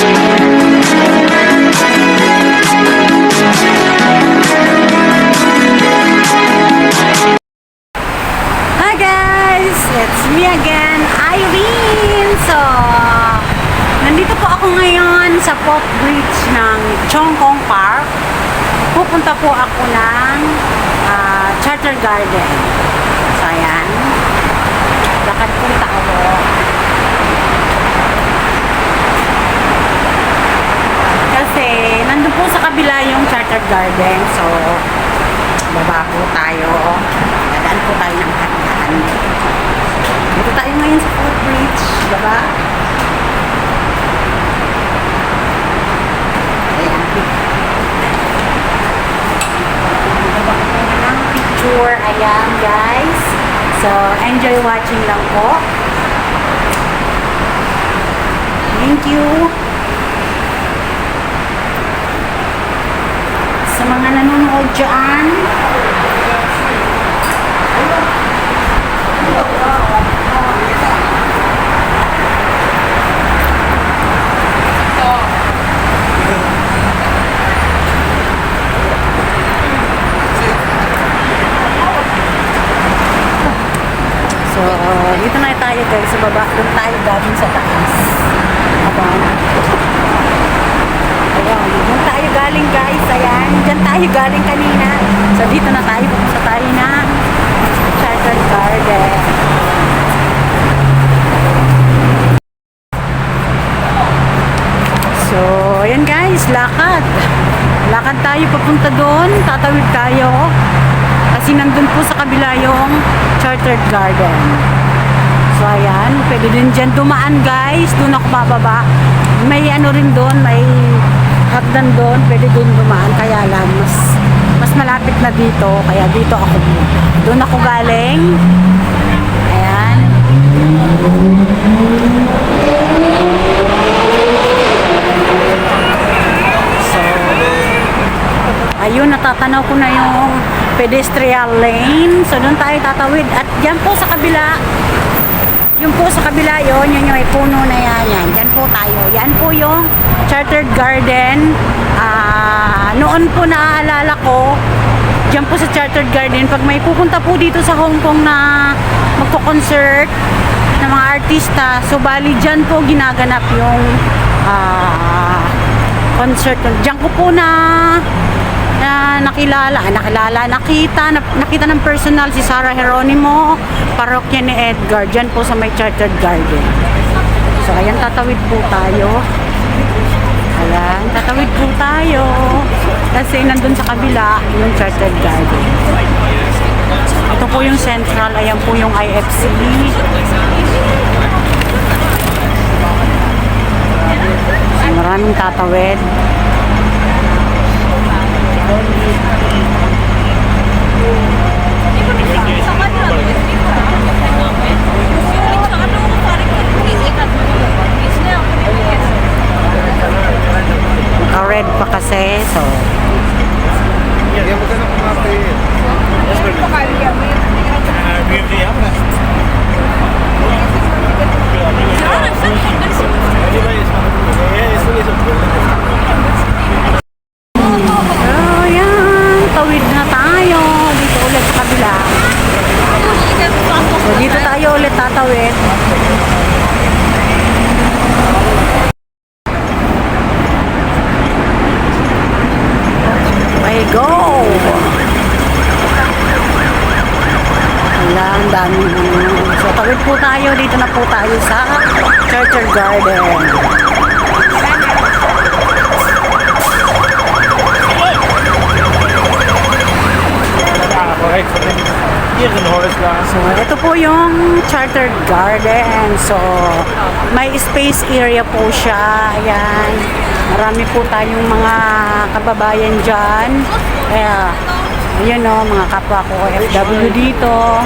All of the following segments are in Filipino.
Hi guys! It's me again, Irene! So, nandito po ako ngayon sa footbridge ng Chong Kong Park. Pupunta po ako ng Charter Garden. So, ayan. Lakad punta ako. Kasi, nandun po sa kabila yung Charter Garden. So, baba po tayo. Dadaan po tayo ng hagdan. Dito tayo ngayon sa footbridge. Baba. Ayan. Baba ko ng picture. Ayan, guys. So, enjoy watching lang po. Thank you. Sa mga nanonood dyan, dito na tayo guys sa baba. Doon tayo galing sa taas. Ayan. Doon tayo galing guys. Ayan. Diyan tayo galing kanina. So dito na tayo. Pupunta tayo na Charter Garden. So ayan guys. Lakad. Lakad tayo papunta doon. Tatawid tayo. Kasi nandun po sa kabila yung Charter Garden. So ayan, pwede din dyan dumaan guys. Doon ako bababa. May ano rin doon, may hagdan doon. Pwede doon dumaan. Kaya lang, mas malapit na dito. Kaya dito ako. Doon ako galing. Ayan. So, ayun, natatanaw ko na yung pedestrian lane. So, doon tayo tatawid. At dyan po sa kabila, yung po sa kabila yun yung may puno na yan. Yan po tayo. Yan po yung Chartered Garden. Noon po naaalala ko, dyan po sa Chartered Garden, pag may pupunta po dito sa Hong Kong na magko-concert ng mga artista, so bali dyan po ginaganap yung concert. Dyan ko po nakita ng personal si Sarah Geronimo, parokya ni Edgar, dyan po sa may Chartered Garden. So ayan, tatawid po tayo. Ayan, tatawid po tayo kasi nandun sa kabila yung Chartered Garden. Ito po yung Central, ayan po yung IFC. So, maraming tatawid. Red pa kasi, so tawid na tayo dito ulit sa kabila. So dito tayo ulit tatawid. Go! Wala, ang dami. So, tawid po tayo. Dito na po tayo sa Charter Garden. So, ito po yung Charter Garden. So, may space area po siya. Ayan. Marami po tayong mga kababayan dyan. Kaya, ayun o, mga kapwa ko FW dito.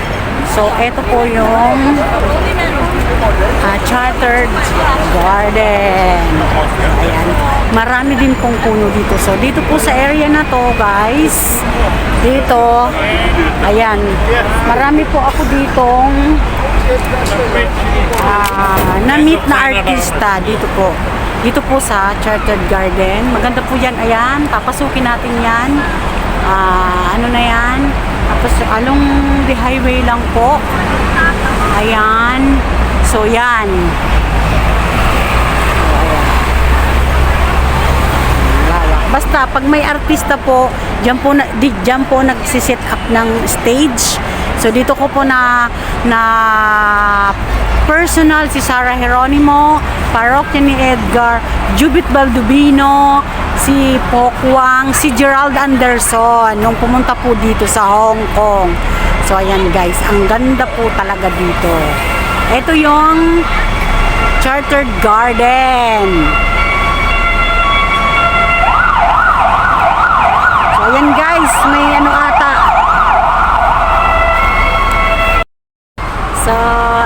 So, ito po yung Chartered Garden. Ayan. Marami din pong puno dito. So, dito po sa area na to, guys. Dito. Ayan. Marami po ako ditong na-meet na artista dito po. dito po sa Chartered Garden. Maganda po yan. Ayan, papasukin natin yan. Ano na yan? Tapos along the highway lang po. Ayan. So yan. Basta pag may artista po, diyan po nagsi-set up ng stage. So dito ko po na personal si Sarah Geronimo, parokya ni Edgar, Jubit Baldubino, si Pokwang, si Gerald Anderson nung pumunta po dito sa Hong Kong. So ayan guys, ang ganda po talaga dito. Ito yung Chartered Garden. So ayan guys, may ano ata. So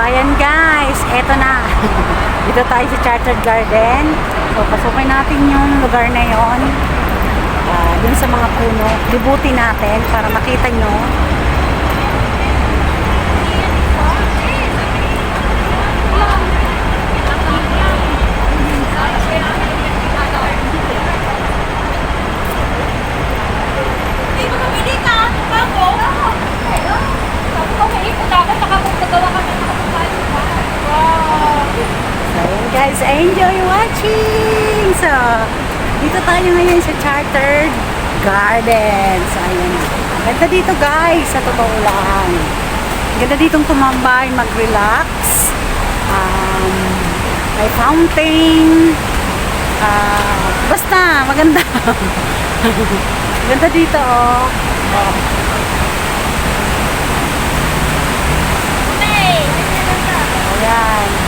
ayan guys, eto na. Dito tayo sa Chartered Garden. So pasukin natin yung lugar na yon. Dun sa mga puno. Libutin natin para makita nyo. Guys, enjoy watching! So, dito tayo ngayon sa Chartered Garden. So, ayan. Ganda dito guys, sa totoo lang. Ganda ditong tumambay, mag-relax. May fountain. Basta, maganda. Ganda dito, oh. Ayan.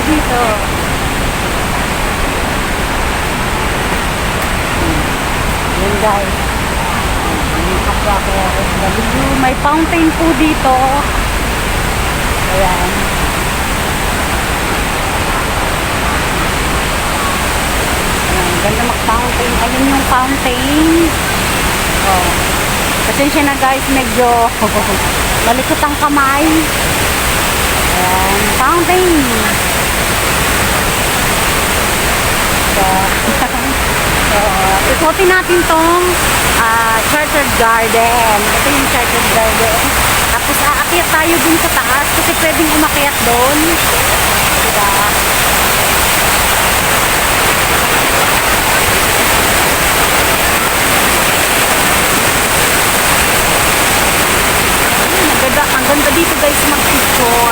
Dito. Yan guys. May fountain po dito. Ayan. Ayan, ganda mag-fountain. Ayun yung fountain. Oh. Pasensya na guys, medyo malikot ang kamay. Ayan, fountain. Ikutin natin tong Chartered Garden. Ito yung Chartered Garden. Tapos aakyat tayo dun sa taas kasi pwedeng umakyat doon. Diba? Ang ganda dito guys mag-picture.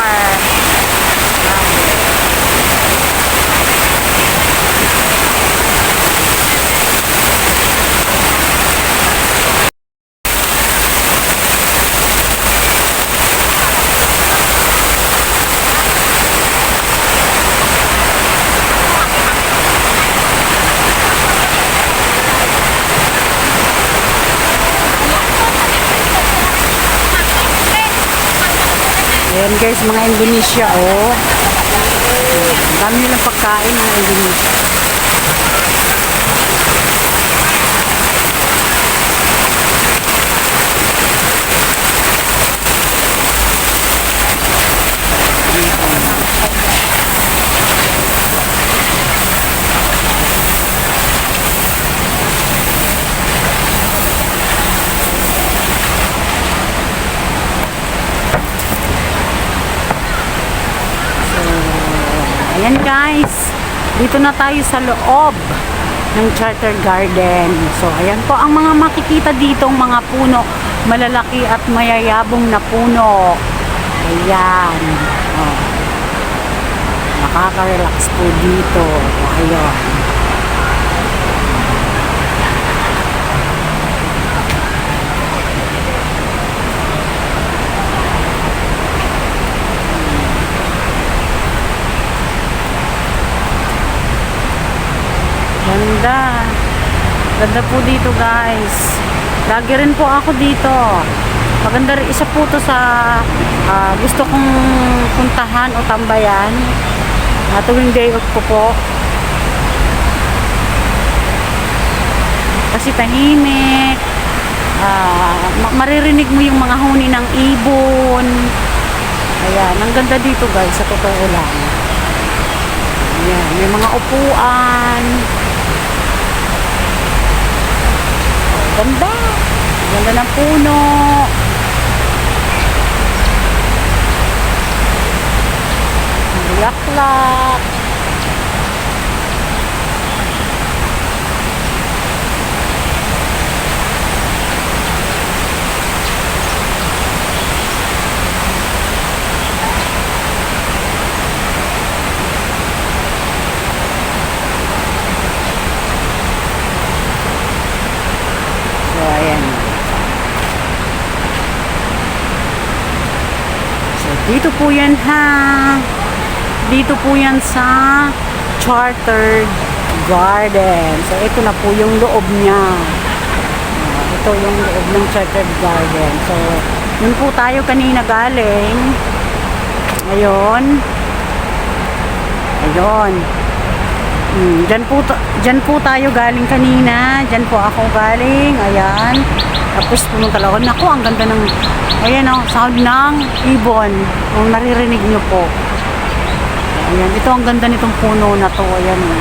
Ayan guys, mga Indonesia, oh. Dami nilang pagkain ng Indonesia. Ayan guys, dito na tayo sa loob ng Chartered Garden. So ayan po ang mga makikita dito, mga puno, malalaki at mayayabong na puno. Ayan. Oh. Nakaka-relax po dito. Ayan. Ganda. Ganda po dito guys. Lagi rin po ako dito. Maganda rin. Isa po to sa gusto kong puntahan o tambayan. Tuwing day off ko po. Kasi tahimik. Maririnig mo yung mga huni ng ibon. Ayan. Ang ganda dito guys. Sa totoo lang. Ayan, may mga upuan. Ganda. Ganda ng puno. Bulaklak. So, ayan. So, dito po yan ha. Dito po yan sa Chartered Garden. So, ito na po yung loob niya. Ito yung loob ng Chartered Garden. So, yun po tayo kanina galing. Ayun. Ayun. Dyan po tayo galing kanina. Dyan po ako galing. Ayan. Tapos pumunta lang ako. Naku, ang ganda ng, ayan o, sound ng ibon. Kung naririnig nyo po. Ayan. Ito ang ganda nitong puno na to. Ayan o.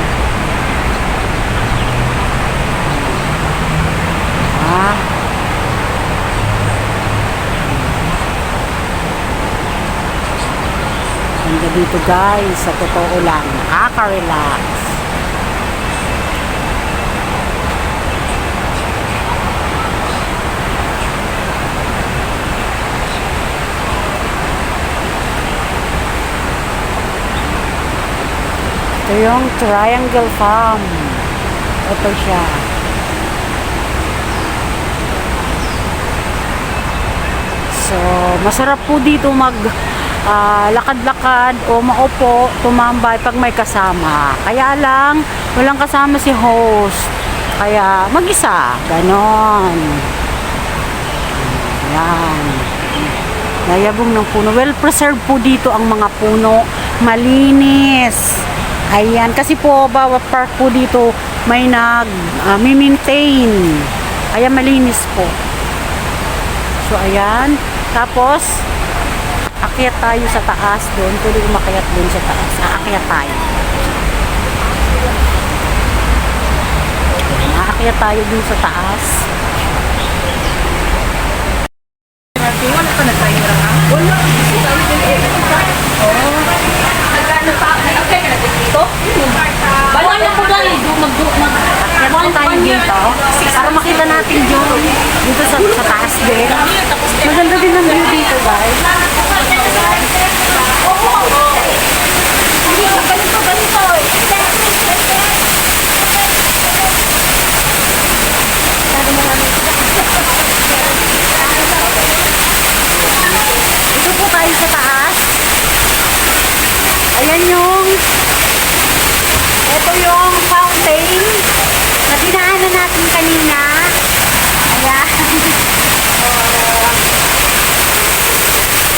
Ah. Ganda dito guys. Sa totoo lang. Nakaka-relax. Ito yung Triangle Farm. Ito siya. So, masarap po dito lakad-lakad o maupo, tumambay pag may kasama. Kaya lang, walang kasama si host. Kaya mag-isa. Ganon. Yan. Nayabong ng puno. Well preserved po dito ang mga puno. Malinis. Ayan, kasi po bawat park po dito may maintain. Kaya malinis po. So ayan, tapos akyat tayo sa taas doon. Pwede umakyat doon sa taas. Aakyat tayo. Aakyat tayo doon sa taas. Wala ka na-try nyo lang ha? Wala. Nagkano pa? Nag-apply ka na dito? Bawal na po dahil Akyat tayo dito para makita natin yung dito sa taas din. Maganda din ang view dito guys. Dito po tayo sa taas. Ayan ito yung fountain na dinaanan natin kanina. Ayan.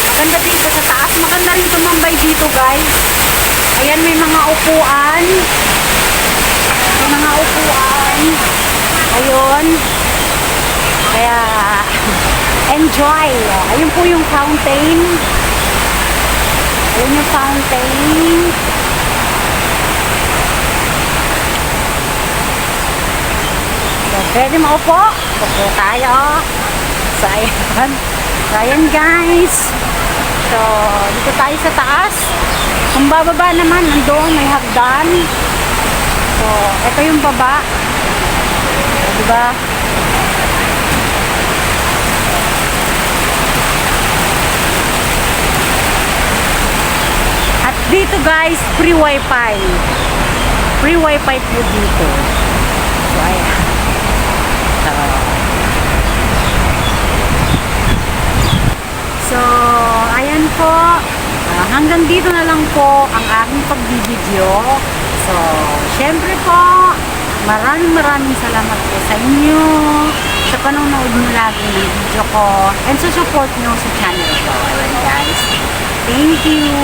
Maganda dito sa taas. Maganda rin tumambay dito guys. Ayan, may mga upuan. May mga upuan. Ayun. Kaya enjoy. Ayun po yung fountain. Ayun yung fountain. So, pwede maupo. Upo tayo. So, ayan. So, ayan guys. So, dito tayo sa taas. Kung bababa naman, nandoon may hagdan. So, ito yung baba. So, diba? At dito guys, free wifi. Free wifi po dito. So, ayan. So, ayan po. Hanggang dito na lang po ang aking pagbibideo. So, syempre po, maraming salamat po sa inyo sa panonood nyo lagi ng video ko and sa support nyo sa channel ko. Ayan guys. Thank you.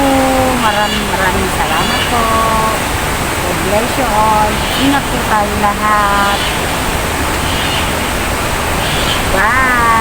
Maraming salamat po. God bless you all. Ingat po tayo lahat. Bye!